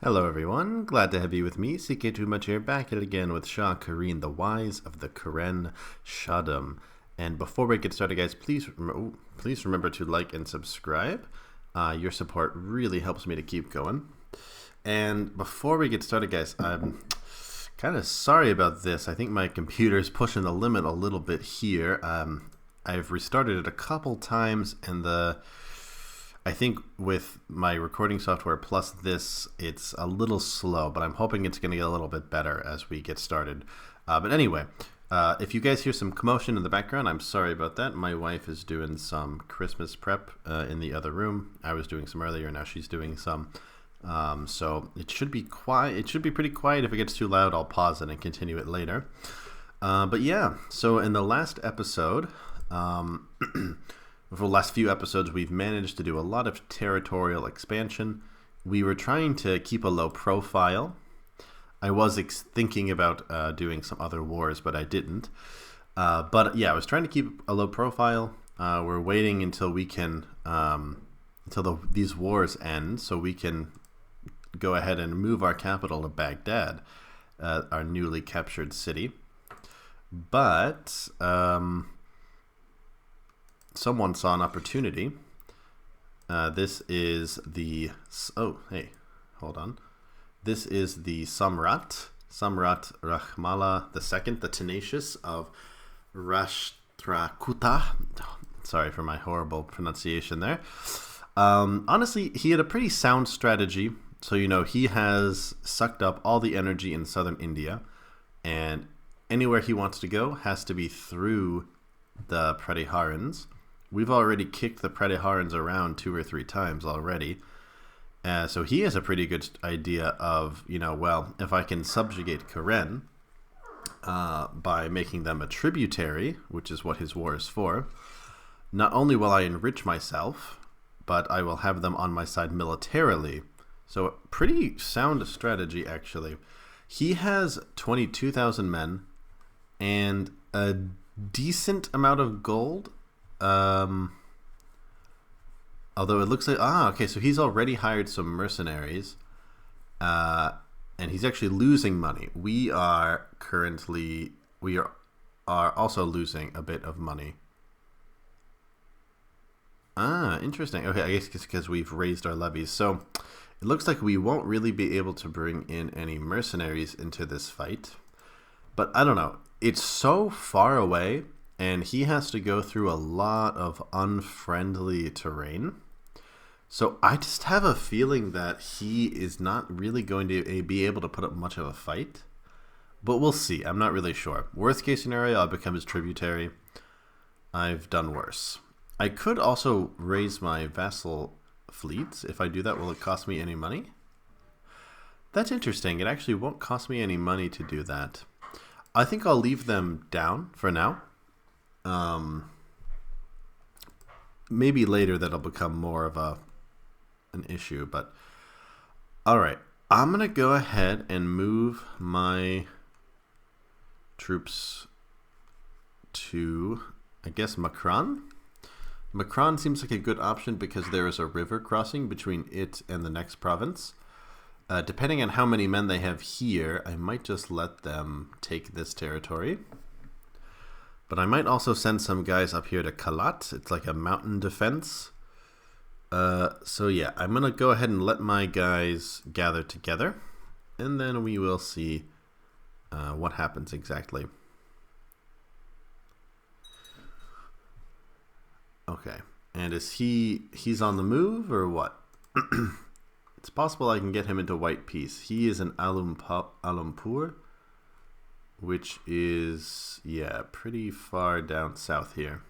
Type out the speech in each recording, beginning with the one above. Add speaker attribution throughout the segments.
Speaker 1: Hello everyone, glad to have you with me, CK2 much here, back at it again with Shah Kareen, the wise of the Karen Shahdam. And before we get started guys, please remember to like and subscribe. Your support really helps me to keep going. And before we get started guys, I'm kind of sorry about this. I think my computer is pushing the limit a little bit here. I've restarted it a couple times and I think with my recording software plus this, it's a little slow, but I'm hoping it's going to get a little bit better as we get started. But anyway, if you guys hear some commotion in the background, I'm sorry about that. My wife is doing some Christmas prep in the other room. I was doing some earlier, now she's doing some. So it should be quiet. It should be pretty quiet. If it gets too loud, I'll pause it and continue it later. But yeah, so in the last episode, for the last few episodes, we've managed to do a lot of territorial expansion. We were trying to keep a low profile. I was thinking about doing some other wars, but I didn't. But yeah, I was trying to keep a low profile. We're waiting until we can, these wars end, so we can go ahead and move our capital to Baghdad, our newly captured city. But someone saw an opportunity. This is the This is the Samrat Rahmala II, the Tenacious of Rashtrakuta. Sorry for my horrible pronunciation there. Honestly, he had a pretty sound strategy. So, he has sucked up all the energy in southern India, and anywhere he wants to go has to be through the Pratiharans. We've already kicked the Pratiharans around 2 or 3 times already. So he has a pretty good idea of, if I can subjugate Karen by making them a tributary, which is what his war is for, not only will I enrich myself, but I will have them on my side militarily. So pretty sound strategy, actually. He has 22,000 men and a decent amount of gold. Although it looks like okay, so he's already hired some mercenaries, and he's actually losing money. We are also losing a bit of money. Interesting. Okay, I guess it's because we've raised our levies. So it looks like we won't really be able to bring in any mercenaries into this fight. But I don't know. It's so far away, and he has to go through a lot of unfriendly terrain. So I just have a feeling that he is not really going to be able to put up much of a fight. But we'll see. I'm not really sure. Worst case scenario, I'll become his tributary. I've done worse. I could also raise my vassal fleets. If I do that, will it cost me any money? That's interesting. It actually won't cost me any money to do that. I think I'll leave them down for now. Maybe later that'll become more of an issue, but all right. I'm gonna go ahead and move my troops to, I guess, Makran. Makran seems like a good option because there is a river crossing between it and the next province. Depending on how many men they have here, I might just let them take this territory. But I might also send some guys up here to Kalat. It's like a mountain defense. So yeah, I'm going to go ahead and let my guys gather together. And then we will see what happens exactly. Okay. And is he's on the move or what? It's possible I can get him into White Peace. He is in Alumpur, which is, yeah, pretty far down south here.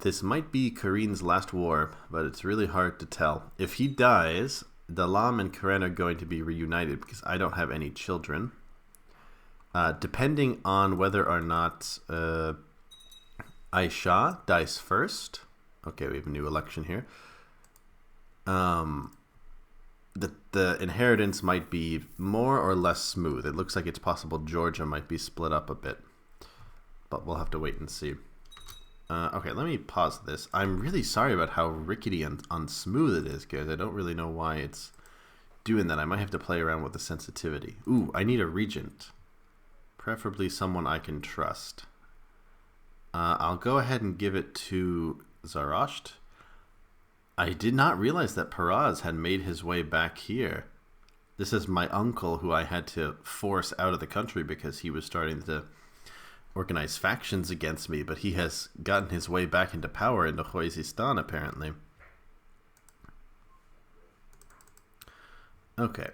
Speaker 1: This might be Kareen's last war, but it's really hard to tell. If he dies, Dalam and Karen are going to be reunited because I don't have any children. Depending on whether or not Aisha dies first. Okay, we have a new election here. The inheritance might be more or less smooth. It looks like it's possible Georgia might be split up a bit, but we'll have to wait and see. Okay, let me pause this. I'm really sorry about how rickety and unsmooth it is, guys. I don't really know why it's doing that. I might have to play around with the sensitivity. Ooh, I need a regent. Preferably someone I can trust. I'll go ahead and give it to Saoshyant. I did not realize that Peraz had made his way back here. This is my uncle who I had to force out of the country because he was starting to organize factions against me, but he has gotten his way back into power into Khuzestan, apparently. Okay.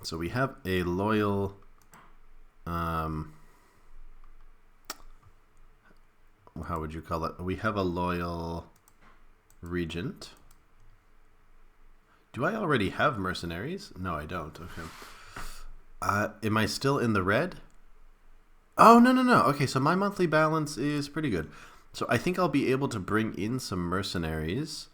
Speaker 1: So we have a loyal... how would you call it? We have a loyal regent. Do I already have mercenaries? No, I don't. Okay. Am I still in the red? Oh, no. Okay, so my monthly balance is pretty good. So I think I'll be able to bring in some mercenaries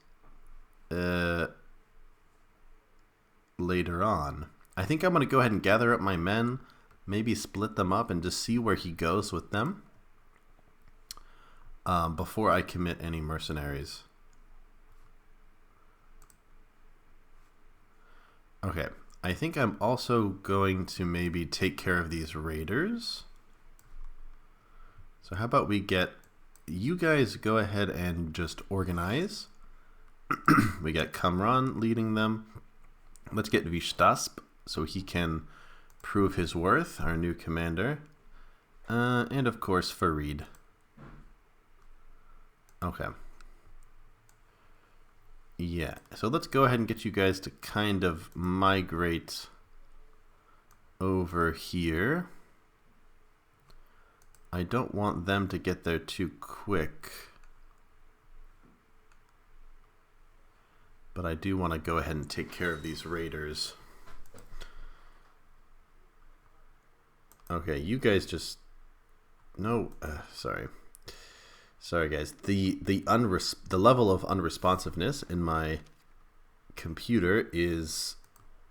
Speaker 1: later on. I think I'm going to go ahead and gather up my men, maybe split them up and just see where he goes with them before I commit any mercenaries. Okay, I think I'm also going to maybe take care of these raiders. So how about we get you guys go ahead and just organize. We got Kamran leading them. Let's get Vishtasp so he can prove his worth, our new commander. And of course Farid. Okay. Yeah, so let's go ahead and get you guys to kind of migrate over here. I don't want them to get there too quick, but I do want to go ahead and take care of these raiders. Okay, you guys just... No, Sorry guys, the level of unresponsiveness in my computer is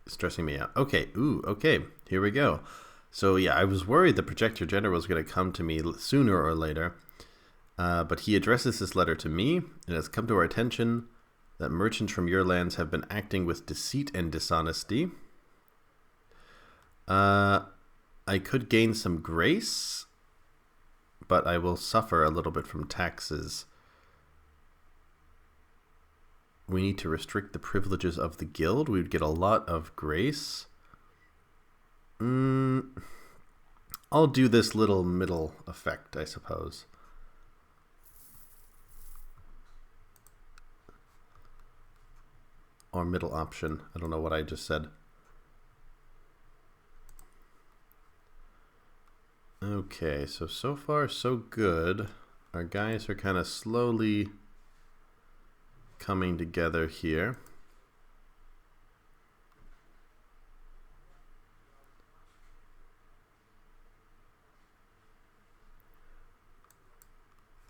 Speaker 1: stressing me out. Okay, okay, here we go. So yeah, I was worried the projector general was going to come to me sooner or later, but he addresses this letter to me. It has come to our attention that merchants from your lands have been acting with deceit and dishonesty. I could gain some grace, but I will suffer a little bit from taxes. We need to restrict the privileges of the guild. We would get a lot of grace. I'll do this little middle effect, I suppose. Or middle option. I don't know what I just said. Okay, so far so good. Our guys are kind of slowly coming together here.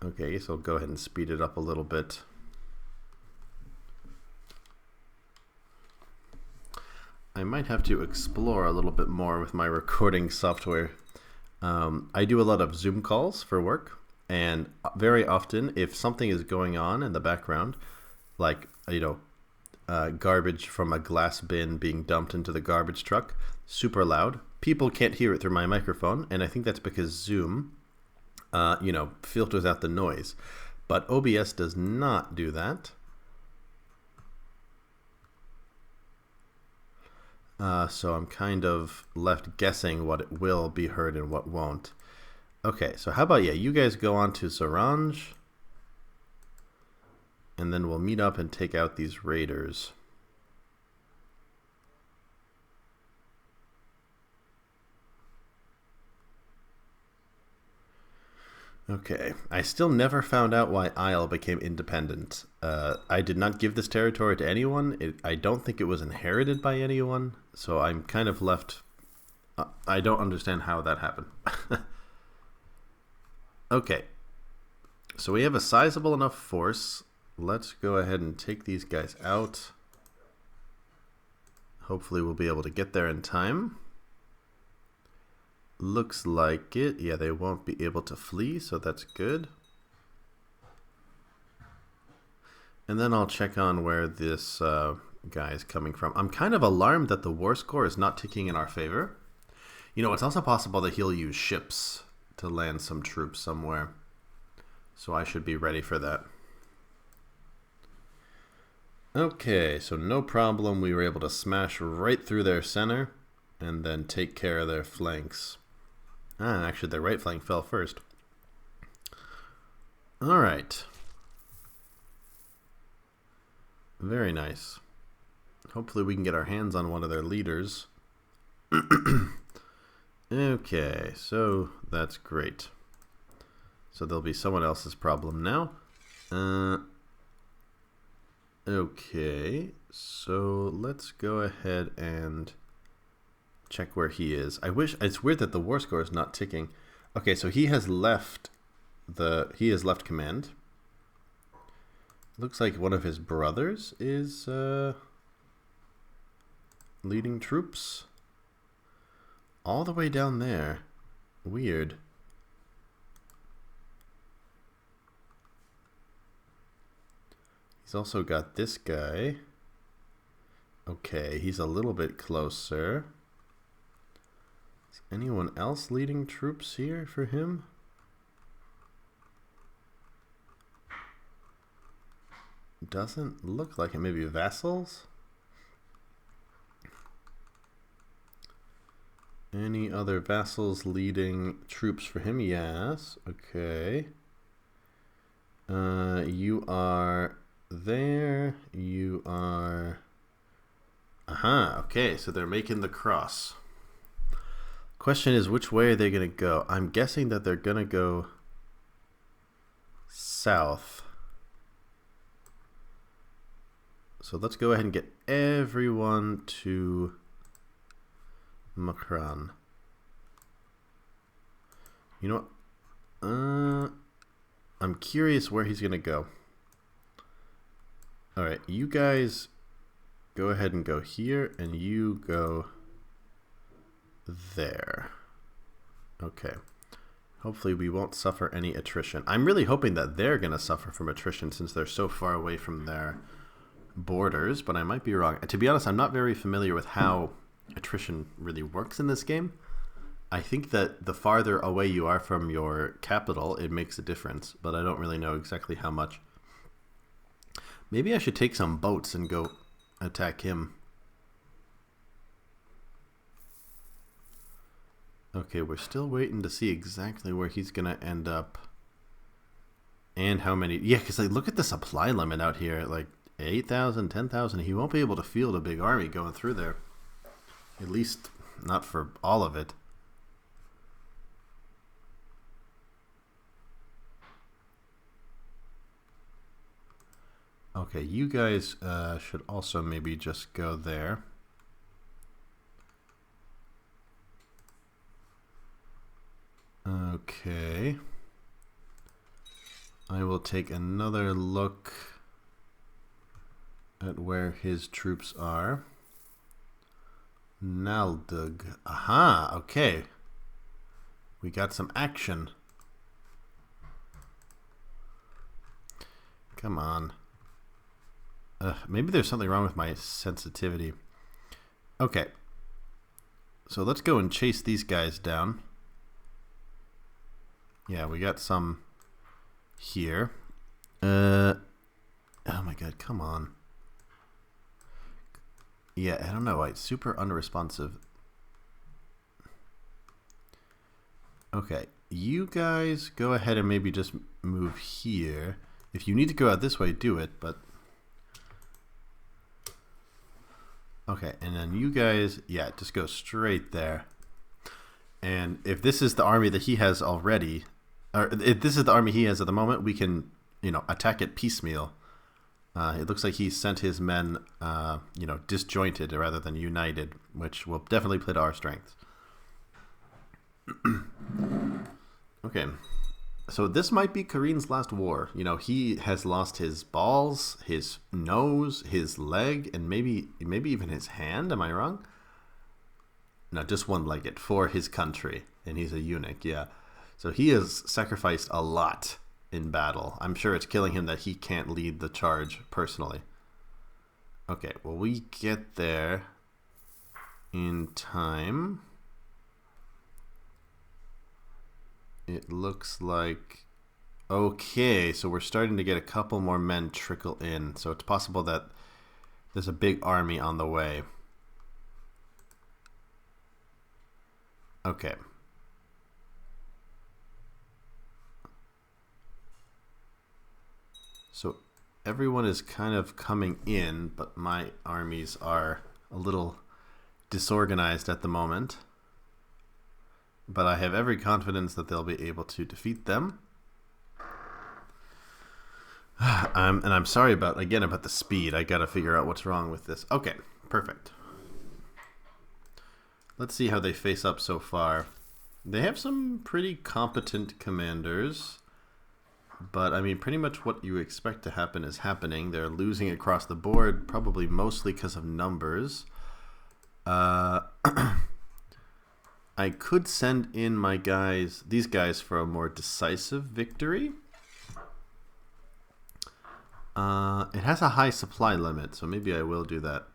Speaker 1: Okay, so I'll go ahead and speed it up a little bit. I might have to explore a little bit more with my recording software. I do a lot of Zoom calls for work, and very often if something is going on in the background, like, garbage from a glass bin being dumped into the garbage truck, super loud, people can't hear it through my microphone, and I think that's because Zoom filters out the noise. But OBS does not do that. So I'm kind of left guessing what will be heard and what won't. Okay, so how about, you guys go on to Zaranj, and then we'll meet up and take out these raiders. Okay, I still never found out why Isle became independent. I did not give this territory to anyone. I don't think it was inherited by anyone, so I'm kind of left... I don't understand how that happened. Okay, so we have a sizable enough force. Let's go ahead and take these guys out. Hopefully we'll be able to get there in time. Looks like it. Yeah, they won't be able to flee, so that's good. And then I'll check on where this guy is coming from. I'm kind of alarmed that the war score is not ticking in our favor. You know, it's also possible that he'll use ships to land some troops somewhere. So I should be ready for that. Okay, so no problem. We were able to smash right through their center and then take care of their flanks. Actually, their right flank fell first. All right. Very nice. Hopefully we can get our hands on one of their leaders. Okay, so that's great. So there'll be someone else's problem now. Okay, so let's go ahead and check where he is. It's weird that the war score is not ticking. Okay, so he has left command. Looks like one of his brothers is leading troops all the way down there. Weird. He's also got this guy. Okay, he's a little bit closer. Is anyone else leading troops here for him? Doesn't look like it. Maybe vassals? Any other vassals leading troops for him? Yes. Okay. You are there. You are... Aha. Okay, so they're making the cross. Question is, which way are they going to go? I'm guessing that they're going to go south. So let's go ahead and get everyone to Makran. You know what? I'm curious where he's going to go. Alright, you guys go ahead and go here, and you go there. Okay. Hopefully we won't suffer any attrition. I'm really hoping that they're going to suffer from attrition since they're so far away from their borders, but I might be wrong. To be honest, I'm not very familiar with how attrition really works in this game. I think that the farther away you are from your capital, it makes a difference, but I don't really know exactly how much. Maybe I should take some boats and go attack him. Okay, we're still waiting to see exactly where he's going to end up. And how many... Yeah, because like, look at the supply limit out here. Like 8,000, 10,000. He won't be able to field a big army going through there. At least not for all of it. Okay, you guys should also maybe just go there. Okay. I will take another look at where his troops are. Naldug. Aha, okay. We got some action. Come on. Maybe there's something wrong with my sensitivity. Okay. So let's go and chase these guys down. Yeah, we got some here. Oh my god, come on. Yeah, I don't know. It's super unresponsive. Okay, you guys go ahead and maybe just move here. If you need to go out this way, do it, but... Okay, and then you guys, yeah, just go straight there. And if this is the army that he has already, or if this is the army he has at the moment, we can, you know, attack it piecemeal. It looks like he sent his men, you know, disjointed rather than united, which will definitely play to our strengths. Okay, so this might be Karin's last war. You know, he has lost his balls, his nose, his leg, and maybe even his hand. Am I wrong? No, just one-legged for his country, and he's a eunuch. Yeah, so he has sacrificed a lot in battle. I'm sure it's killing him that he can't lead the charge personally. Okay, well, we get there in time. It looks like... Okay, so we're starting to get a couple more men trickle in. So it's possible that there's a big army on the way. Okay. So everyone is kind of coming in, but my armies are a little disorganized at the moment. But I have every confidence that they'll be able to defeat them. And I'm sorry about the speed. I gotta figure out what's wrong with this. Okay, perfect. Let's see how they face up so far. They have some pretty competent commanders. But, I mean, pretty much what you expect to happen is happening. They're losing across the board, probably mostly because of numbers. I could send in my guys, these guys, for a more decisive victory. It has a high supply limit, so maybe I will do that.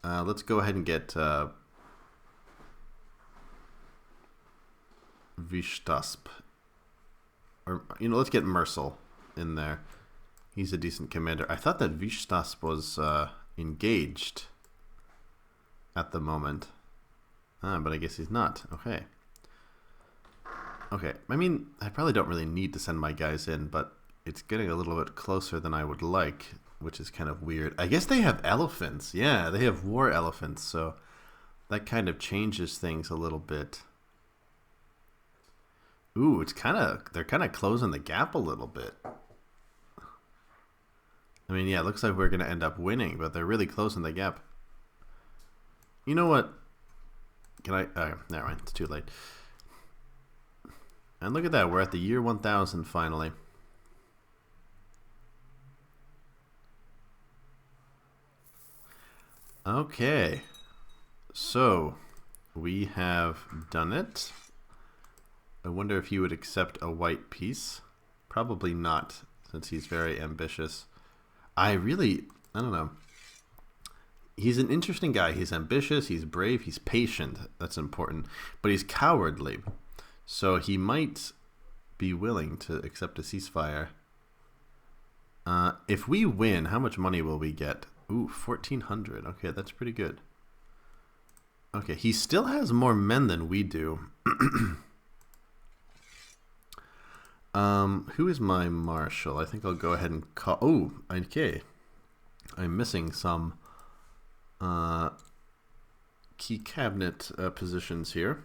Speaker 1: Let's go ahead and get Vishtasp. Or, you know, let's get Mercel in there. He's a decent commander. I thought that Vishtasp was engaged at the moment. But I guess he's not. Okay. Okay. I mean, I probably don't really need to send my guys in, but it's getting a little bit closer than I would like, which is kind of weird. I guess they have elephants. Yeah, they have war elephants, so that kind of changes things a little bit. Ooh, they're kind of closing the gap a little bit. I mean, yeah, it looks like we're going to end up winning, but they're really closing the gap. You know what? Can I... never mind, it's too late. And look at that, we're at the year 1000 finally. Okay, so we have done it. I wonder if he would accept a white piece. Probably not, since he's very ambitious. I don't know. He's an interesting guy. He's ambitious, he's brave, he's patient. That's important. But he's cowardly. So he might be willing to accept a ceasefire. If we win, how much money will we get? Ooh, 1,400. Okay, that's pretty good. Okay, he still has more men than we do. Who is my marshal? I think I'll go ahead and call... Oh, okay. I'm missing some key cabinet positions here.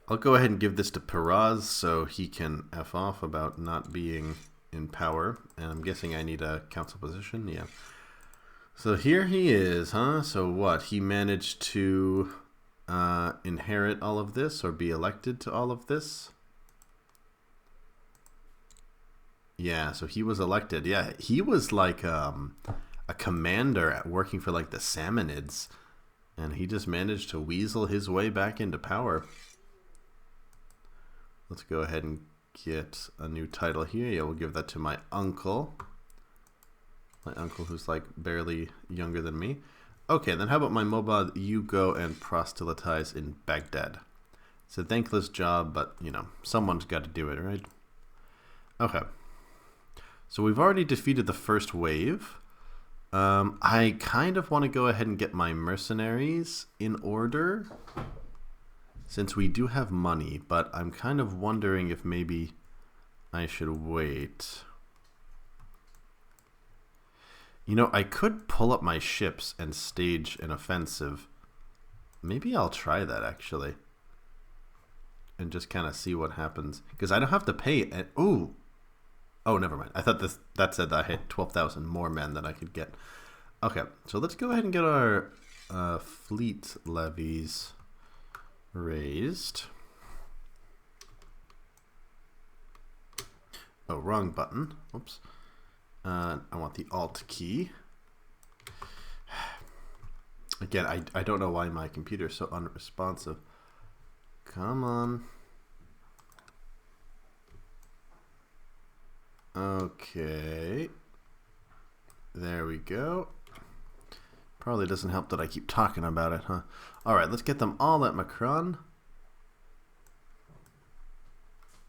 Speaker 1: I'll go ahead and give this to Peraz so he can F off about not being in power. And I'm guessing I need a council position. Yeah. So here he is, huh? So what? He managed to inherit all of this or be elected to all of this? Yeah, so he was elected. Yeah, he was like a commander working for like the Samanids. And he just managed to weasel his way back into power. Let's go ahead and get a new title here. Yeah, we'll give that to my uncle. My uncle who's like barely younger than me. Okay, then how about my Mobad? You go and proselytize in Baghdad. It's a thankless job, but, you know, someone's got to do it, right? Okay. So we've already defeated the first wave. I kind of want to go ahead and get my mercenaries in order, since we do have money, but I'm kind of wondering if maybe I should wait. You know, I could pull up my ships and stage an offensive. Maybe I'll try that, actually. And just kind of see what happens. Because I don't have to pay... Ooh! Oh, never mind. I thought that said that I had 12,000 more men that I could get. Okay, so let's go ahead and get our fleet levies raised. Oh, wrong button. Whoops. I want the Alt key. Again, I don't know why my computer is so unresponsive. Come on. Okay. There we go. Probably doesn't help that I keep talking about it, huh? Alright, let's get them all at Macron.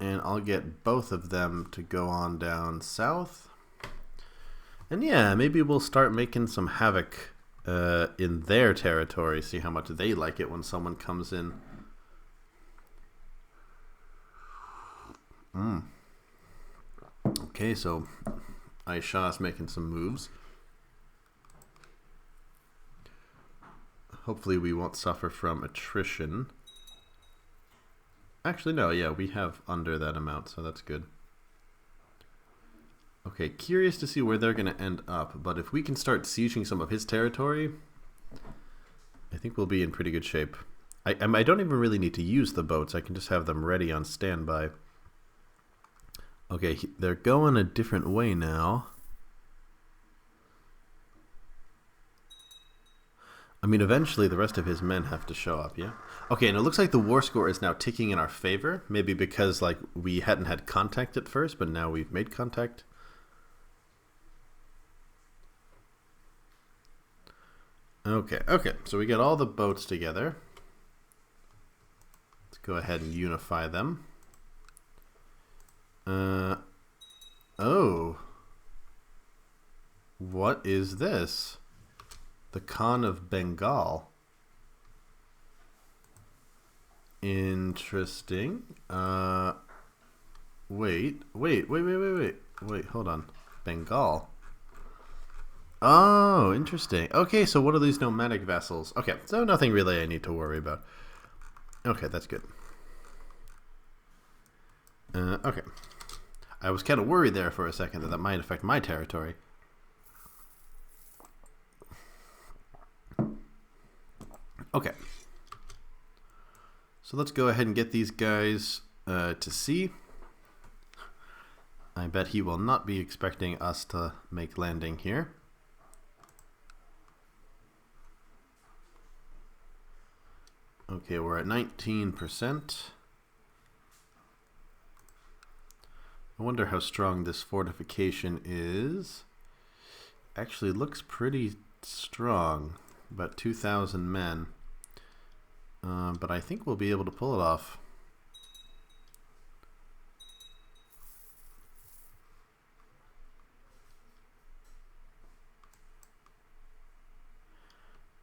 Speaker 1: And I'll get both of them to go on down south. And yeah, maybe we'll start making some havoc in their territory. See how much they like it when someone comes in. Okay, so Shah's making some moves. Hopefully we won't suffer from attrition. Actually, no, yeah, we have under that amount, so that's good. Okay, curious to see where they're going to end up, but if we can start sieging some of his territory, I think we'll be in pretty good shape. I don't even really need to use the boats, I can just have them ready on standby. Okay, they're going a different way now. I mean, eventually the rest of his men have to show up, yeah? Okay, and it looks like the war score is now ticking in our favor. Maybe because, like, we hadn't had contact at first, but now we've made contact. Okay, so we got all the boats together. Let's go ahead and unify them. Oh. What is this? The Khan of Bengal. Interesting. Wait, hold on. Bengal. Oh, interesting. Okay, so what are these nomadic vassals? Okay, so nothing really I need to worry about. Okay, that's good. Okay. I was kind of worried there for a second that might affect my territory. Okay. So let's go ahead and get these guys to sea. I bet he will not be expecting us to make landing here. Okay, we're at 19%. I wonder how strong this fortification is. Actually looks pretty strong. About 2,000 men. But I think we'll be able to pull it off.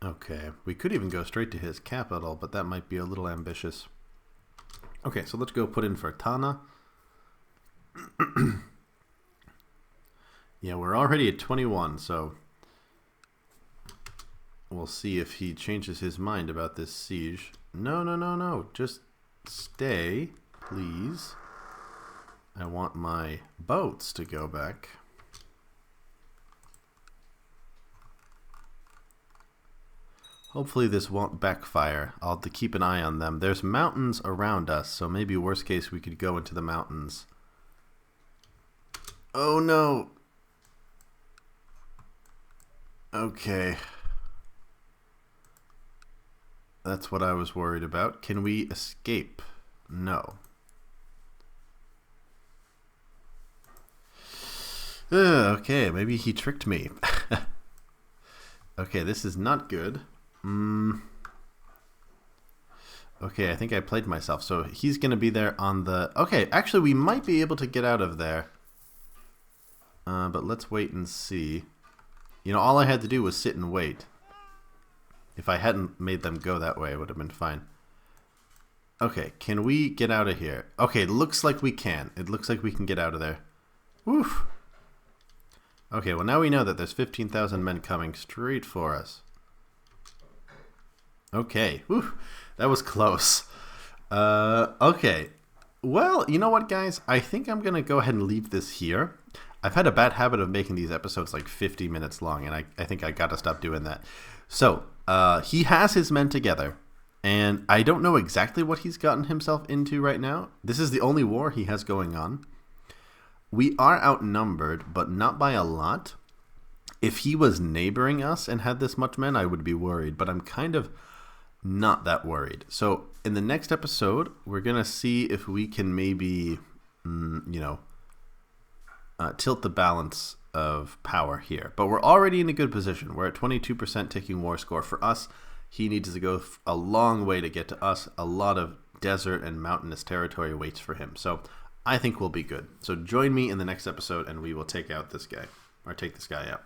Speaker 1: Okay, we could even go straight to his capital, but that might be a little ambitious. Okay, so let's go put in for Tana. Yeah, we're already at 21, so we'll see if he changes his mind about this siege. No. Just stay, please. I want my boats to go back. Hopefully this won't backfire. I'll have to keep an eye on them. There's mountains around us, so maybe worst case we could go into the mountains. Oh no! Okay. That's what I was worried about. Can we escape? No. Okay, maybe he tricked me. Okay, this is not good. Okay, I think I played myself. So he's going to be there on the... Okay, actually we might be able to get out of there. But let's wait and see. You know, all I had to do was sit and wait. If I hadn't made them go that way, it would have been fine. Okay, can we get out of here? Okay, it looks like we can. It looks like we can get out of there. Woof. Okay, well now we know that there's 15,000 men coming straight for us. Okay, whew, that was close. Okay, well, you know what, guys? I think I'm going to go ahead and leave this here. I've had a bad habit of making these episodes like 50 minutes long, and I think I got to stop doing that. So, he has his men together, and I don't know exactly what he's gotten himself into right now. This is the only war he has going on. We are outnumbered, but not by a lot. If he was neighboring us and had this much men, I would be worried, but I'm kind of not that worried. So in the next episode, we're going to see if we can maybe, you know, tilt the balance of power here. But we're already in a good position. We're at 22% ticking war score. For us, he needs to go a long way to get to us. A lot of desert and mountainous territory waits for him. So I think we'll be good. So join me in the next episode and we will take out this guy, or take this guy out.